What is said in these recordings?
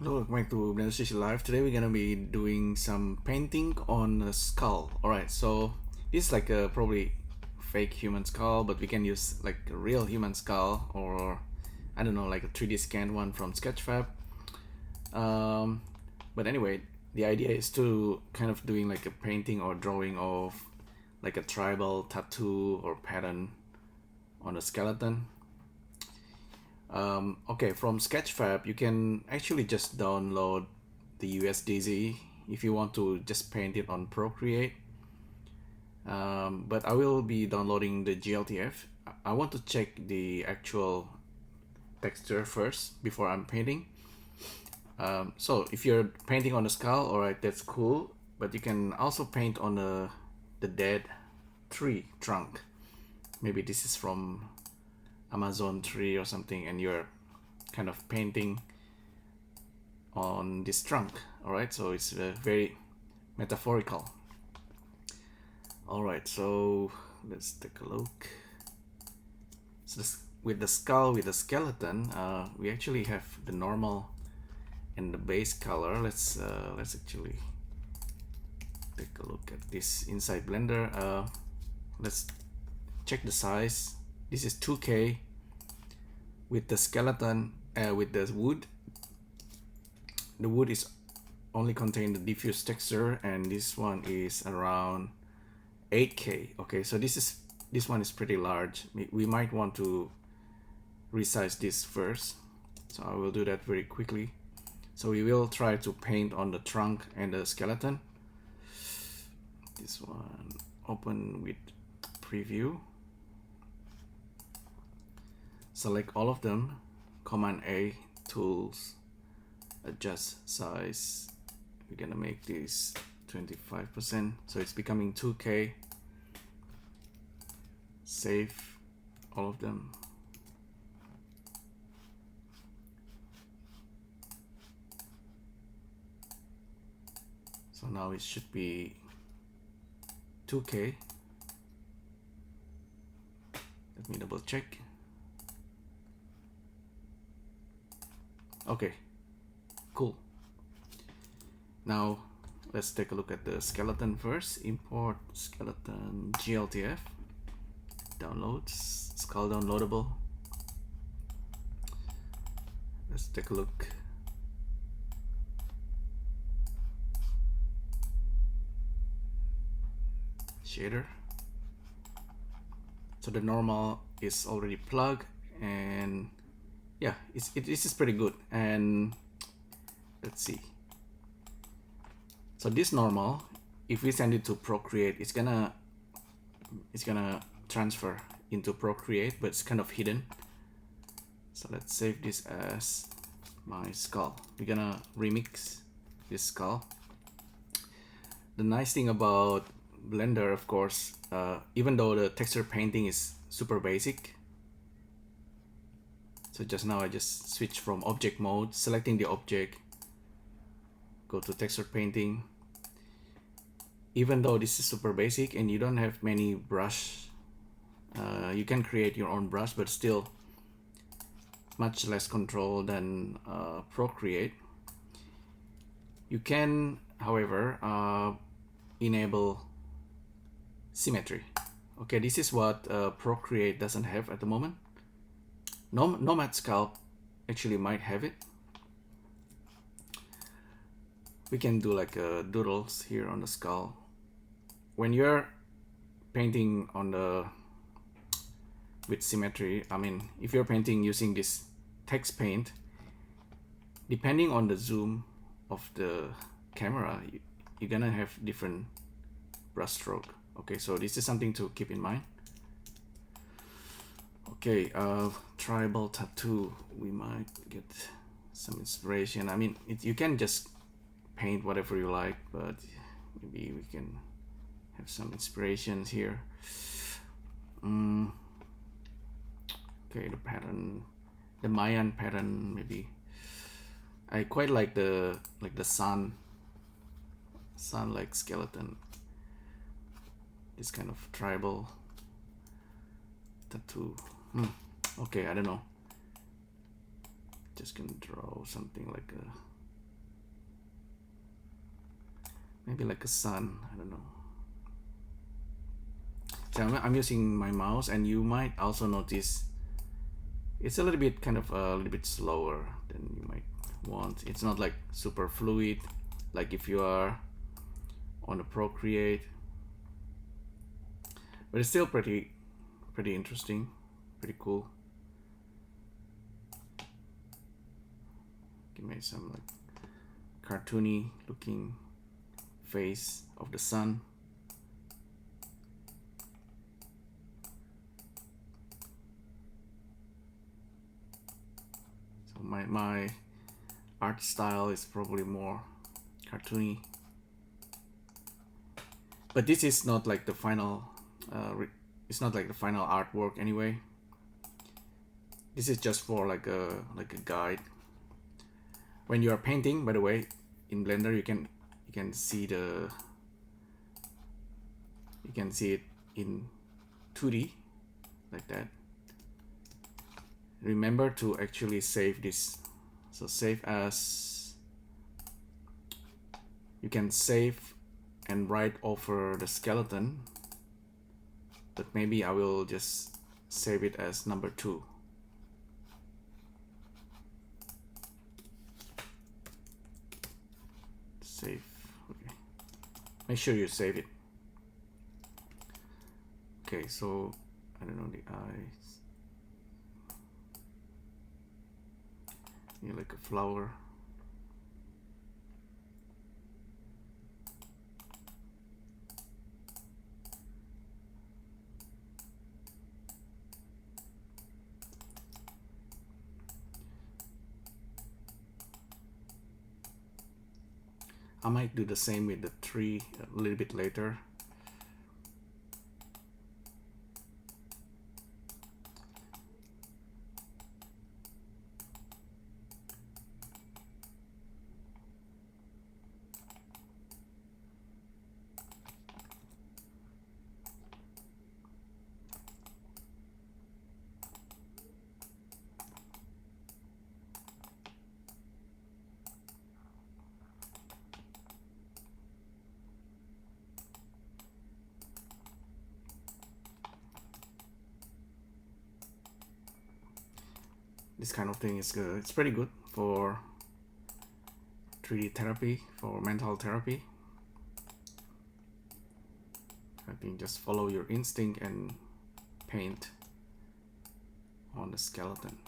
Hello, welcome back to Blender and Live. Today we're gonna be doing some painting on a skull. Alright, so this is like a probably fake human skull, but we can use like a real human skull, or I don't know, like a 3D scanned one from Sketchfab. But anyway, the idea is to kind of doing like a painting or drawing of like a tribal tattoo or pattern on a skeleton. Okay, from Sketchfab, you can actually just download the USDZ if you want to just paint it on Procreate. But I will be downloading the GLTF. I want to check the actual texture first before I'm painting. So if you're painting on the skull, alright, that's cool. But you can also paint on the dead tree trunk. Maybe this is from Amazon tree or something, and you're kind of painting on this trunk. All right, so it's very metaphorical. All right, so let's take a look. So with the skull, with the skeleton, we actually have the normal and the base color. Let's actually take a look at this inside Blender. Let's check the size. This is 2K with the skeleton, with the wood. The wood is only contain the diffuse texture, and this one is around 8K. Okay, so this one is pretty large. We might want to resize this first, so I will do that very quickly. So we will try to paint on the trunk and the skeleton. This one, open with preview, select all of them, Command A, tools, adjust size. We're gonna make this 25%, so it's becoming 2K. Save all of them. So now it should be 2K. Let me double check. Okay, cool. Now let's take a look at the skeleton first. Import skeleton GLTF, downloads, skull downloadable. Let's take a look. Shader. So the normal is already plugged, and yeah, this is pretty good. And let's see. So this normal, if we send it to Procreate, it's gonna transfer into Procreate, but it's kind of hidden. So let's save this as my skull. We're gonna remix this skull. The nice thing about Blender, of course, even though the texture painting is super basic, so just now I just switched from object mode, selecting the object, go to texture painting. Even though this is super basic and you don't have many brush, you can create your own brush, but still much less control than Procreate. You can, however, enable symmetry. Okay, this is what Procreate doesn't have at the moment. Nomad Sculpt actually might have it. We can do like doodles here on the skull. When you're painting on with symmetry, I mean, if you're painting using this text paint, depending on the zoom of the camera, you're gonna have different brush stroke. Okay, so this is something to keep in mind. Okay, tribal tattoo, we might get some inspiration. I mean, you can just paint whatever you like, but maybe we can have some inspirations here. Okay, the pattern, the Mayan pattern, maybe. I quite like the sun like skeleton. This kind of tribal tattoo. Okay, I don't know. Just gonna draw something like a maybe like a sun, I don't know. So I'm using my mouse, and you might also notice it's a little bit a little bit slower than you might want. It's not like super fluid like if you are on the Procreate, but it's still pretty interesting, pretty cool. Give me some like cartoony looking face of the sun. So my art style is probably more cartoony, but this is not like the final it's not like the final artwork anyway. This is just for like a guide. When you are painting, by the way, in Blender you can see it in 2D like that. Remember to actually save this. So save as, you can save and write over the skeleton, but maybe I will just save it as number 2. Save. Okay. Make sure you save it. Okay, so I don't know, the eyes. You like a flower. I might do the same with the tree a little bit later. This kind of thing is good. It's pretty good for 3D therapy, for mental therapy. I think just follow your instinct and paint on the skeleton.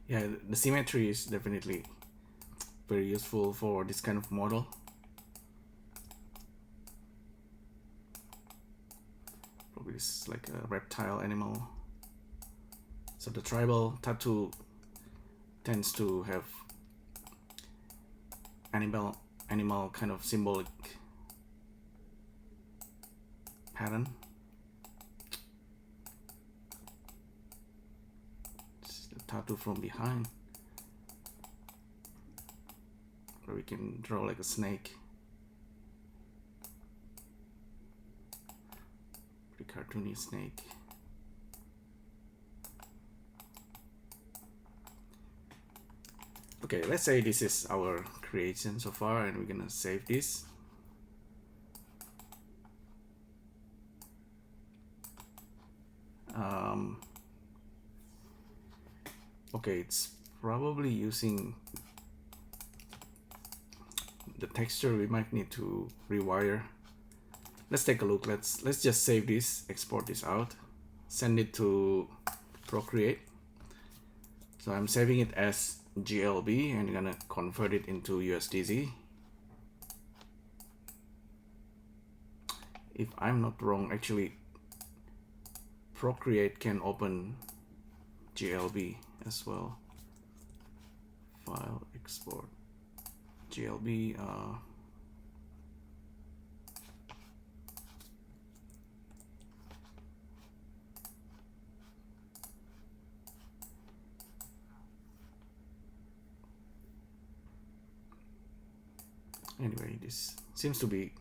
Yeah, the symmetry is definitely very useful for this kind of model. Probably this is like a reptile animal. So the tribal tattoo tends to have animal kind of symbolic pattern. Tattoo from behind, where we can draw like a snake. Pretty cartoony snake. Okay, let's say this is our creation so far, and we're gonna save this. Okay, it's probably using the texture. We might need to rewire. Let's take a look. Let's just save this, export this out, send it to Procreate. So I'm saving it as GLB and gonna convert it into USDZ. If I'm not wrong, actually Procreate can open GLB as well. File, export, GLB. Anyway, this seems to be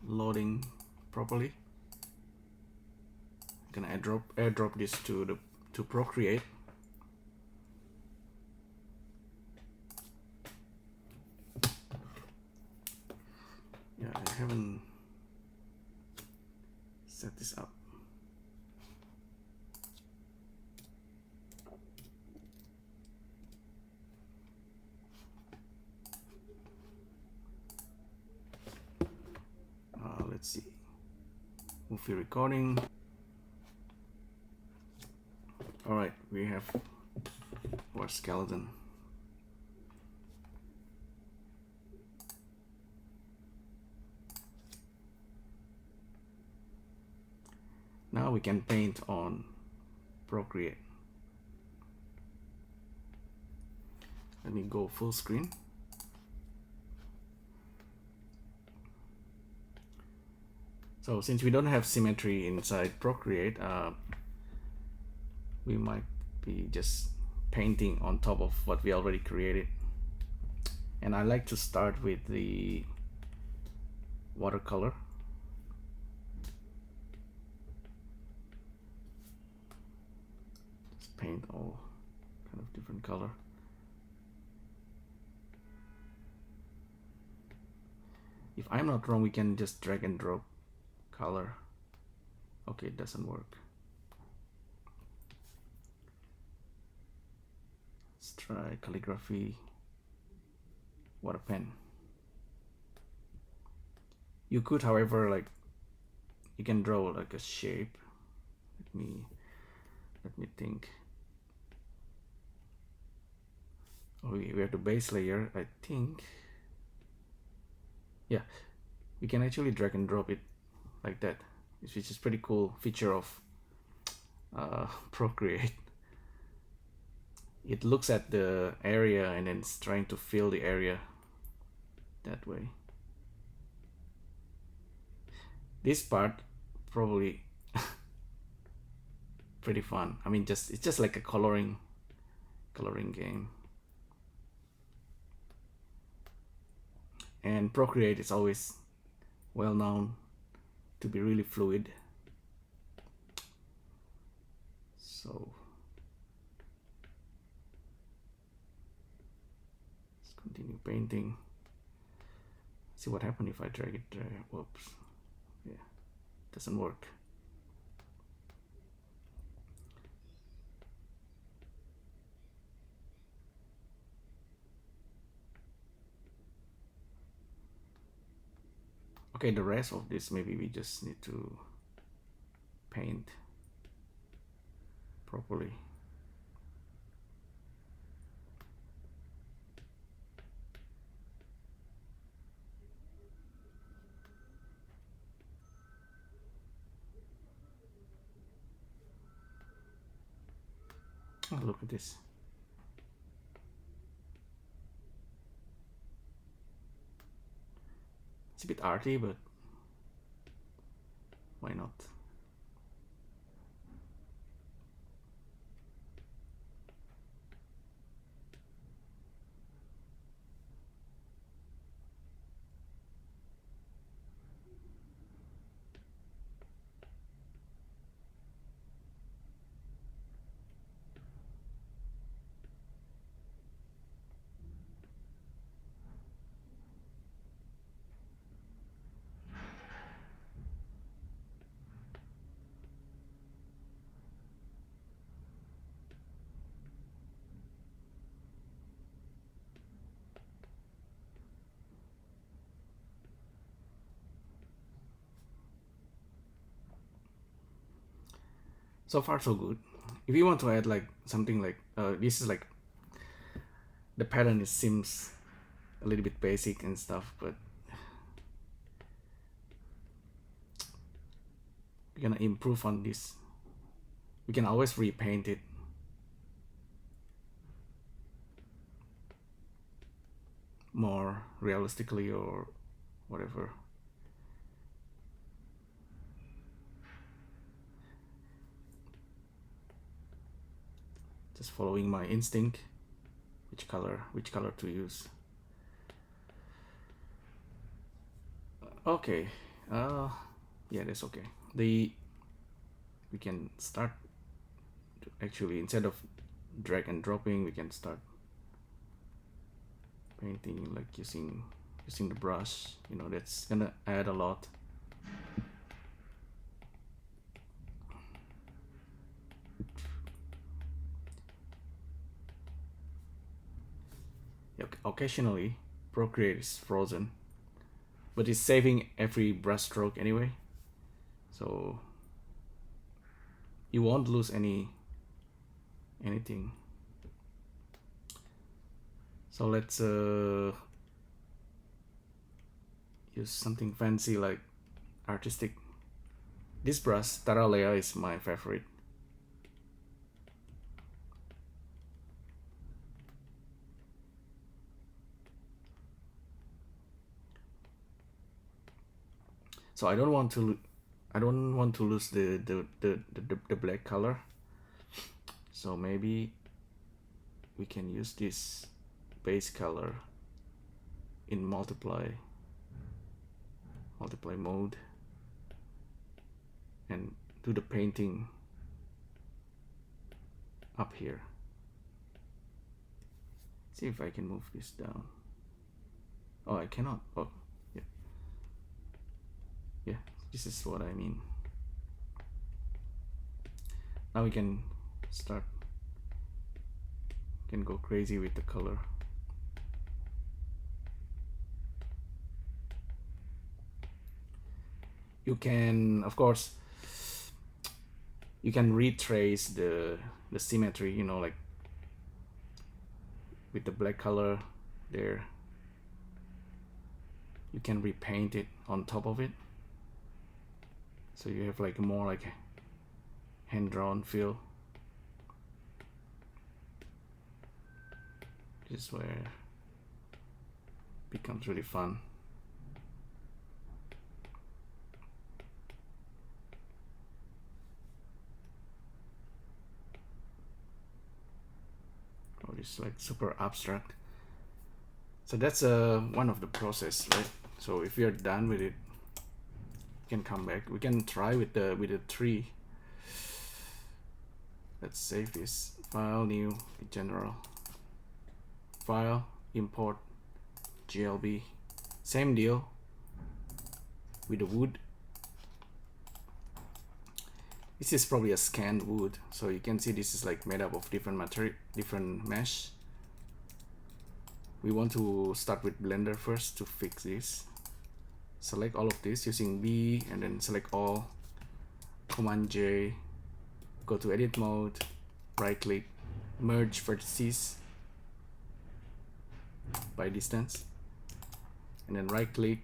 loading properly. I'm gonna airdrop this to Procreate. Yeah, I haven't set this up. Let's see. Movie recording. All right, we have our skeleton. Now we can paint on Procreate. Let me go full screen. So since we don't have symmetry inside Procreate, we might be just painting on top of what we already created. And I like to start with the watercolor. Just paint all kind of different color. If I'm not wrong, we can just drag and drop color. Okay, it doesn't work. Let's try calligraphy, water pen. You could, however, like, you can draw like a shape. Let me think. Oh, we have the base layer, I think. Yeah, we can actually drag and drop it like that, which is pretty cool feature of Procreate. It looks at the area and then it's trying to fill the area that way. This part probably pretty fun. I mean, it's just like a coloring game. And Procreate is always well known to be really fluid. So let's continue painting. See what happens if I drag it there. Whoops. Yeah, doesn't work. Okay, the rest of this maybe we just need to paint properly. Oh, look at this. It's a bit arty, but why not? So far so good. If you want to add like something like this is like the pattern, it seems a little bit basic and stuff, but we're gonna improve on this. We can always repaint it. More realistically or whatever. Just following my instinct, which color to use. Okay, yeah, that's okay. We can start to actually, instead of drag and dropping, we can start painting like using the brush. You know, that's gonna add a lot. Yeah, occasionally Procreate is frozen, but it's saving every brush stroke anyway, so you won't lose anything. So let's use something fancy like artistic. This brush, Taralea, is my favorite. So I don't want to lose the black color. So maybe we can use this base color in multiply mode and do the painting up here. See if I can move this down. Oh, I cannot. Oh, yeah. Yeah, this is what I mean. Now we can start, can go crazy with the color. You can, of course, you can retrace the symmetry, you know, like with the black color there. You can repaint it on top of it, so you have like more like hand-drawn feel. This is where it becomes really fun. Oh, it's like super abstract. So that's one of the process, right? So if you're done with it, you can come back. We can try with the tree. Let's save this file, new, general, file, import, GLB. Same deal with the wood. This is probably a scanned wood, so you can see this is like made up of different material, different mesh. We want to start with Blender first to fix this. Select all of this using B and then select all, Command J, go to edit mode, right click, merge vertices by distance, and then right click,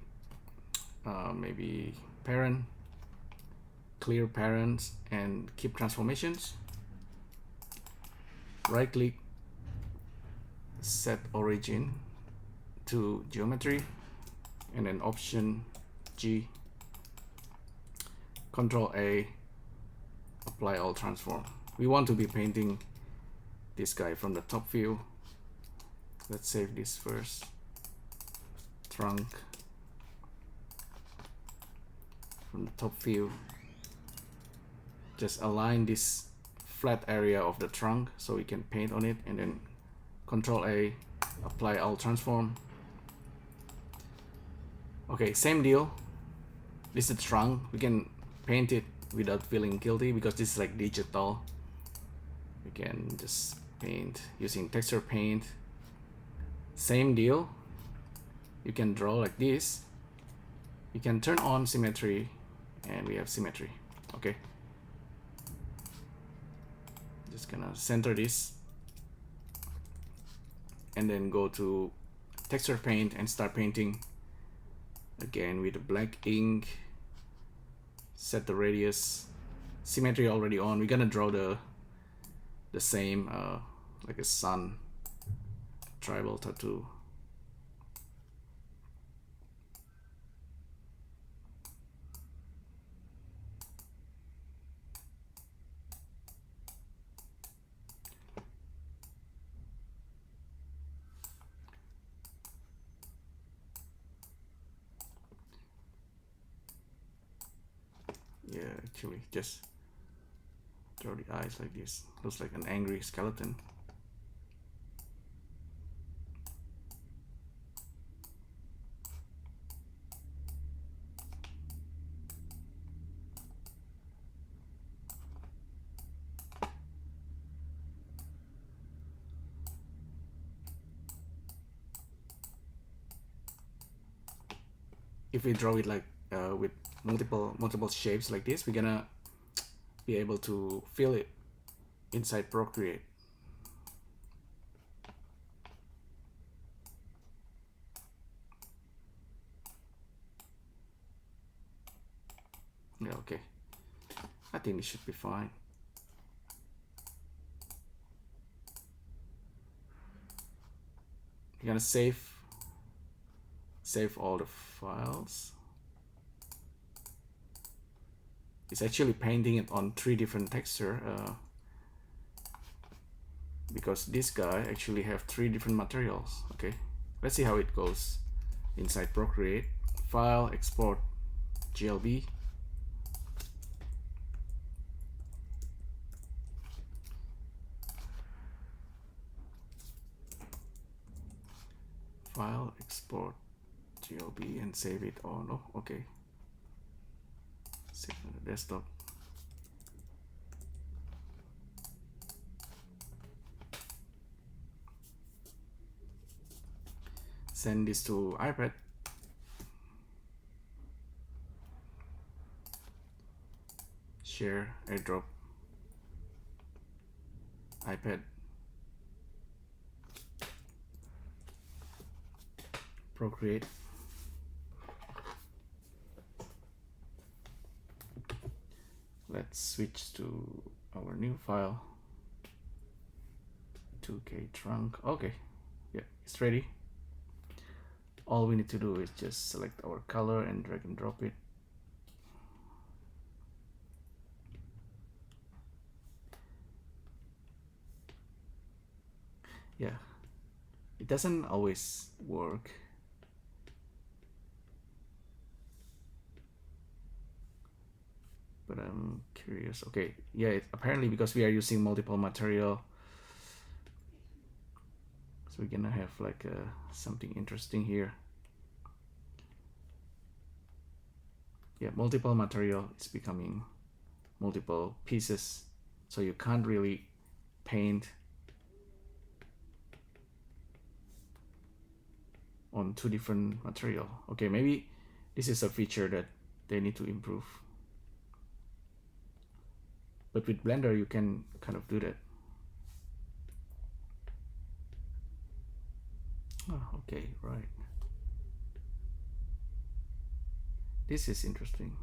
maybe parent, clear parents, and keep transformations. Right click, set origin to geometry, and then option G, Control A, apply all transform. We want to be painting this guy from the top view. Let's save this first. Trunk from the top view. Just align this flat area of the trunk so we can paint on it, and then Control A, apply all transform. Okay, same deal. This is the trunk. We can paint it without feeling guilty because this is like digital. We can just paint using texture paint. Same deal. You can draw like this. You can turn on symmetry, and we have symmetry. Okay. Just gonna center this, and then go to texture paint and start painting again with the black ink. Set the radius, symmetry already on. We're gonna draw the same like a sun tribal tattoo. actually. Just draw the eyes like this. Looks like an angry skeleton. If we draw it like with multiple shapes like this, we're gonna be able to fill it inside Procreate. Yeah, okay. I think it should be fine. You're gonna save all the files. It's actually painting it on 3 different texture because this guy actually have 3 different materials. Okay, let's see how it goes inside Procreate. File, export, GLB. File, export, GLB, and save it. Oh no, okay. Save on the desktop. Send this to iPad. Share, airdrop, iPad, Procreate. Let's switch to our new file. 2K trunk. Okay, yeah, it's ready. All we need to do is just select our color and drag and drop it. Yeah, it doesn't always work. But I'm curious. Okay, yeah, apparently because we are using multiple material, so we're gonna have like something interesting here. Yeah, multiple material is becoming multiple pieces, so you can't really paint on 2 different material. Okay, maybe this is a feature that they need to improve. But with Blender, you can kind of do that. Oh, okay, right. This is interesting.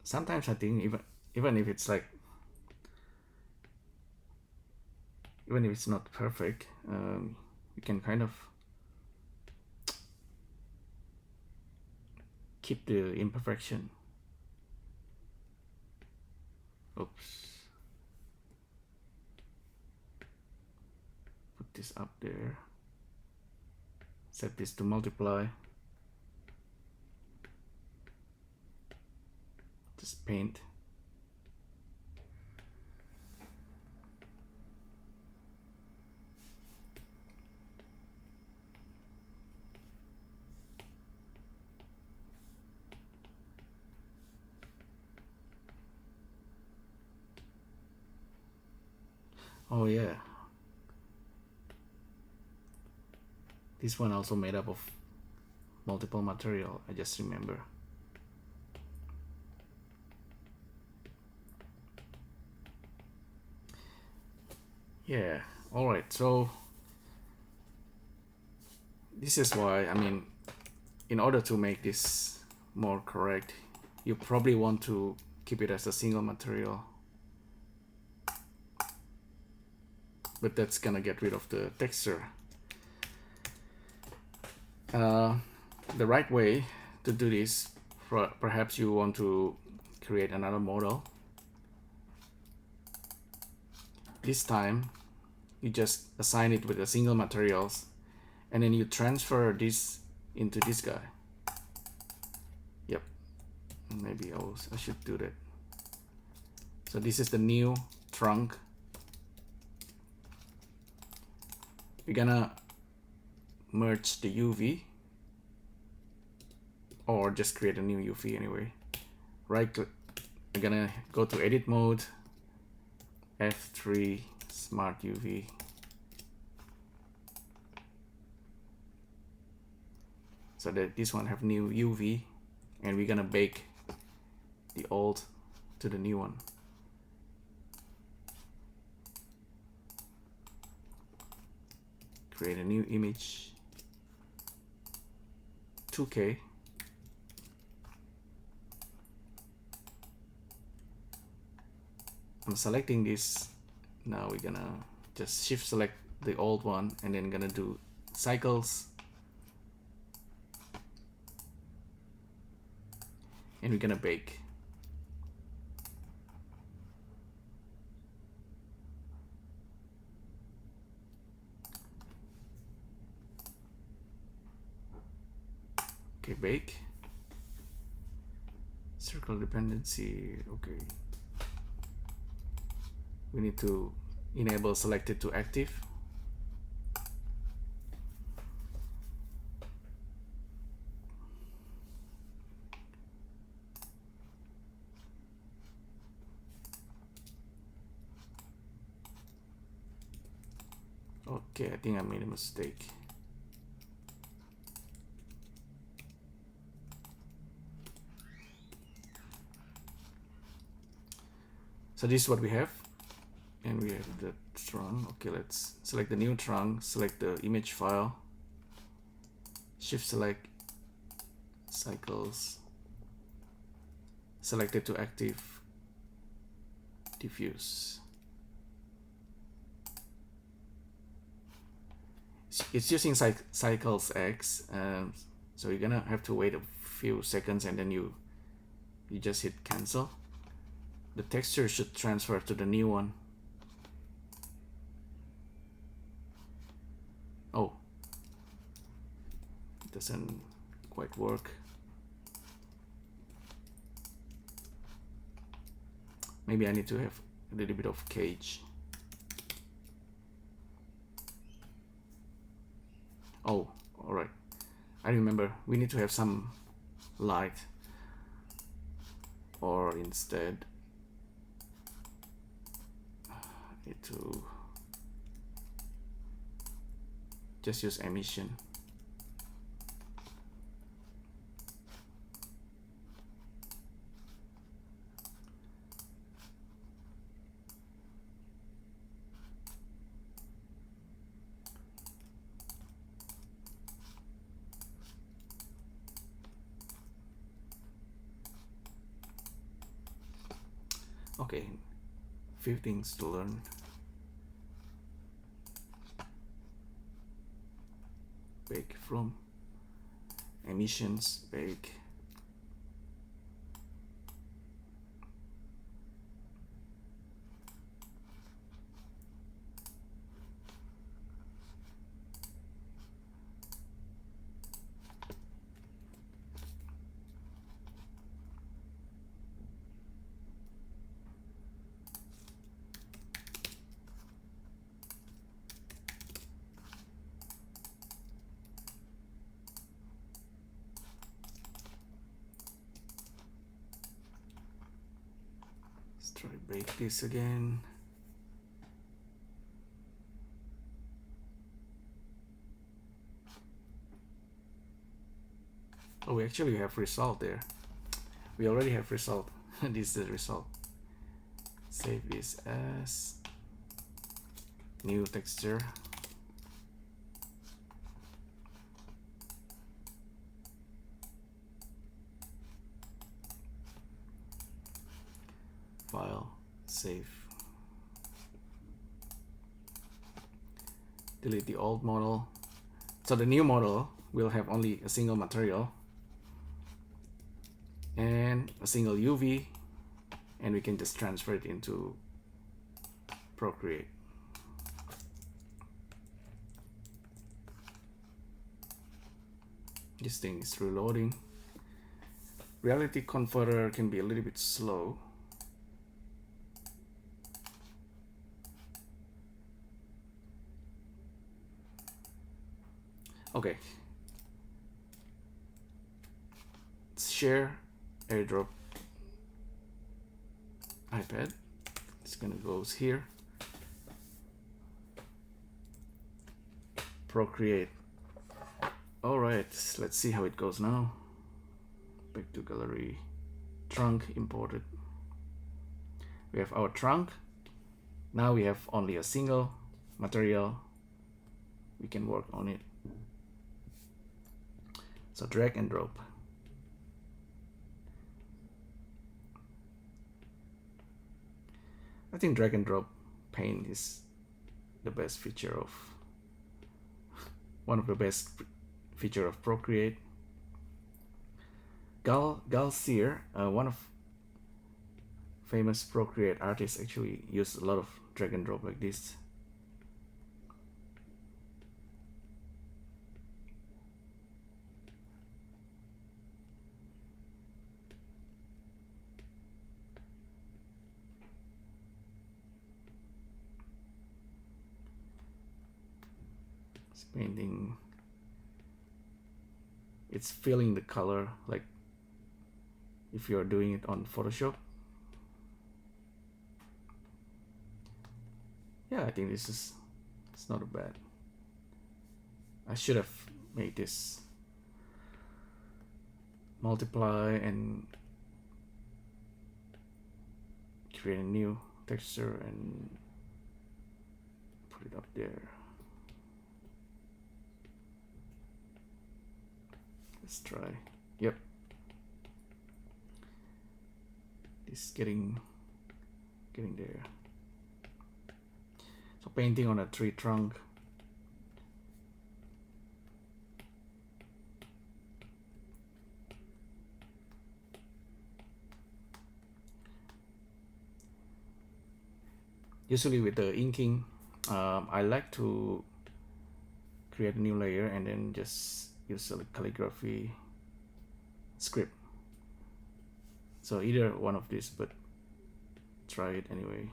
Sometimes I think even if it's like, even if it's not perfect, you can kind of keep the imperfection. Oops. Put this up there. Set this to multiply. Just paint. Oh yeah. This one also made up of multiple material, I just remember. Yeah, alright, so this is why, I mean, in order to make this more correct, you probably want to keep it as a single material. But that's gonna get rid of the texture. The right way to do this Perhaps you want to create another model. This time you just assign it with a single materials, and then you transfer this into this guy. Yep, maybe I should do that. So this is the new trunk. We're gonna merge the UV, or just create a new UV anyway. Right click, we're gonna go to edit mode, F3, smart UV. So that this one have new UV, and we're gonna bake the old to the new one. Create a new image, 2K. I'm selecting this. Now we're gonna just shift select the old one, and then gonna do cycles, and we're gonna bake. Okay, bake. Circle dependency, okay. We need to enable selected to active. Okay, I think I made a mistake. So this is what we have, and we have the trunk. Okay, let's select the new trunk, select the image file, shift select, cycles, selected to active, diffuse. It's using cycles X, so you're gonna have to wait a few seconds, and then you just hit cancel. The texture should transfer to the new one. Oh, it doesn't quite work. Maybe I need to have a little bit of cage. Oh, all right. I remember we need to have some light, or instead need to just use emission. Okay, few things to learn. Bake from emissions, bake. Try to bake this again. Oh, we actually have result there. We already have result. This is the result. Save this as new texture. File, save. Delete the old model. So the new model will have only a single material. and a single UV, and we can just transfer it into Procreate. This thing is reloading. Reality converter can be a little bit slow. Okay. Let's share airdrop iPad. It's gonna go here. Procreate. All right, let's see how it goes now. Back to gallery. Trunk imported. We have our trunk. Now we have only a single material. We can work on it. So drag and drop. I think drag and drop paint is the best feature of, one of the best feature of Procreate. Gal Sear, one of famous Procreate artists, actually used a lot of drag and drop like this. It's painting. It's filling the color like if you're doing it on Photoshop. Yeah, I think this is, it's not bad. I should have made this multiply and create a new texture and put it up there. Let's try. Yep. It's getting there. So painting on a tree trunk. Usually with the inking, I like to create a new layer and then just use a calligraphy script. So either one of these, but try it anyway.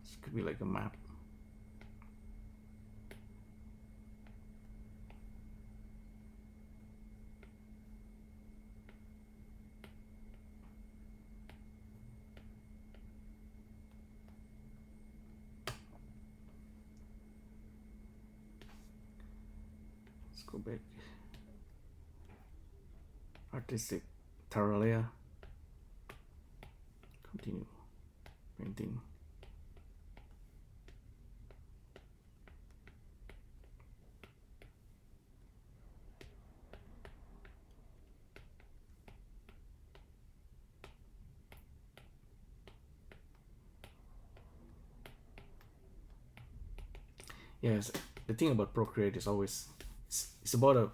This could be like a map. Go back. Artistic Taralea. Continue painting. Yes, the thing about Procreate is always it's about a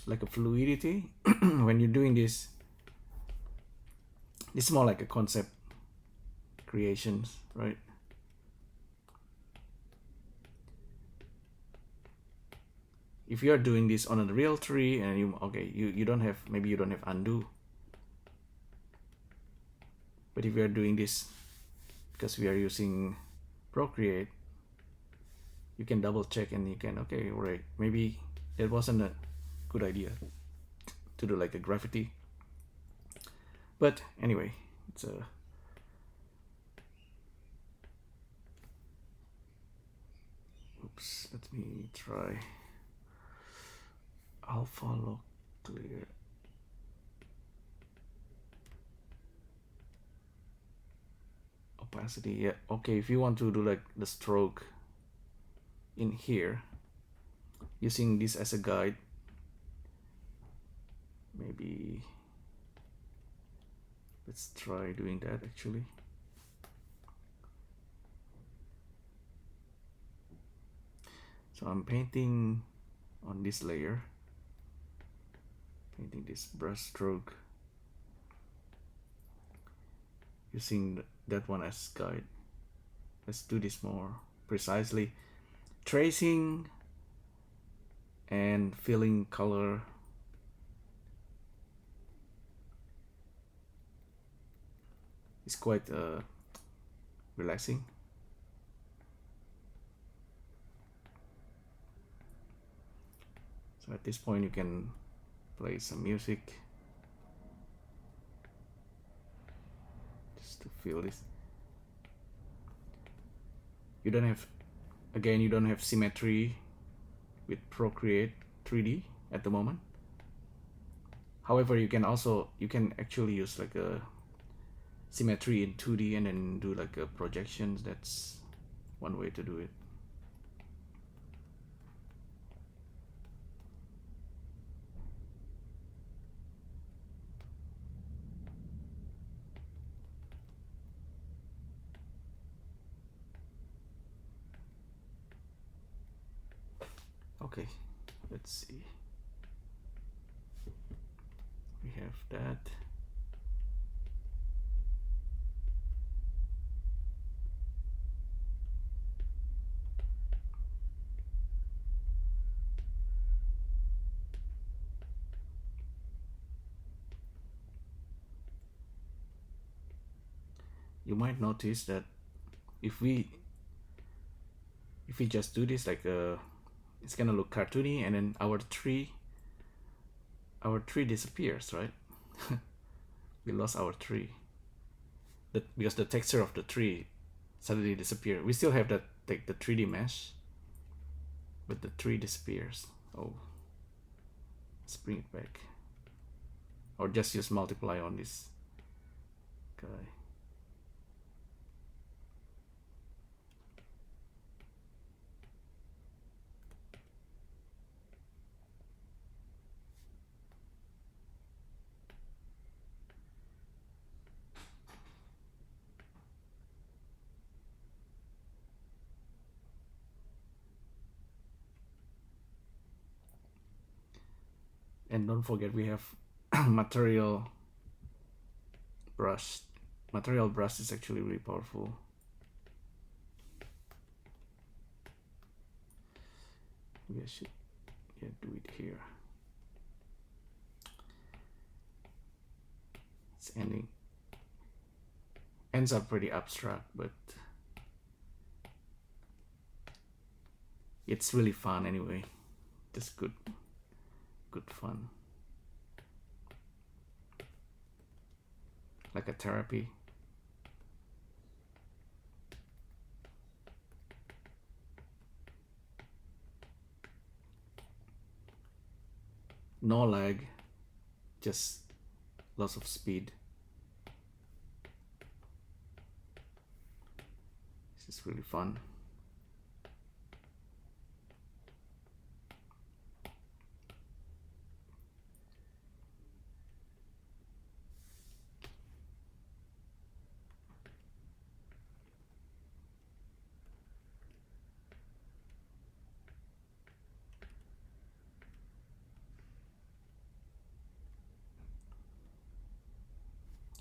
like a fluidity. When you're doing this, it's more like a concept creations, right? If you're doing this on a real tree and you don't have, maybe you don't have undo, but if we are doing this because we are using Procreate, you can double check and you can, okay, right, maybe that wasn't a good idea to do like a graffiti. But anyway, it's a oops, let me try alpha lock clear. Opacity, yeah, okay, if you want to do like the stroke in here, using this as a guide, maybe Let's try doing that actually. So I'm painting on this layer, painting this brush stroke, using that one as guide. Let's do this more precisely. Tracing and filling color. It's quite relaxing. So at this point you can play some music just to feel this. You don't have, again, you don't have symmetry with Procreate 3D at the moment. However, you can actually use like a symmetry in 2D and then do like a projections. That's one way to do it. Okay, let's see. We have that. You might notice that if we just do this like it's gonna look cartoony, and then our tree disappears, right? We lost our tree. Because the texture of the tree suddenly disappeared. We still have that, like the 3D mesh, but the tree disappears. Oh, let's bring it back, or just use multiply on this guy. And don't forget we have material brush. Material brush is actually really powerful. Maybe I should do it here. It's ends up pretty abstract, but it's really fun anyway. Just good fun, like a therapy. No lag, just lots of speed. This is really fun.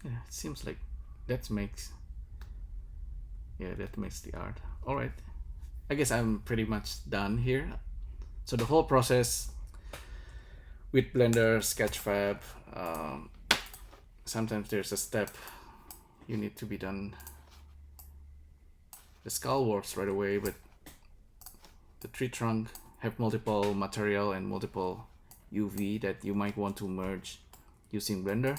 Yeah, it seems like that makes the art. All right, I guess I'm pretty much done here. So the whole process with Blender, Sketchfab, sometimes there's a step you need to be done. The skull works right away, but the tree trunk have multiple material and multiple UV that you might want to merge using Blender.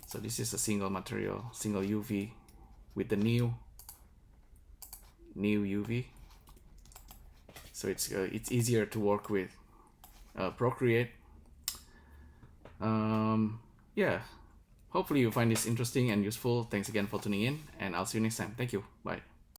So this is a single material, single UV with the new UV. So it's easier to work with Procreate. Yeah, hopefully you find this interesting and useful. Thanks again for tuning in, and I'll see you next time. Thank you. Bye.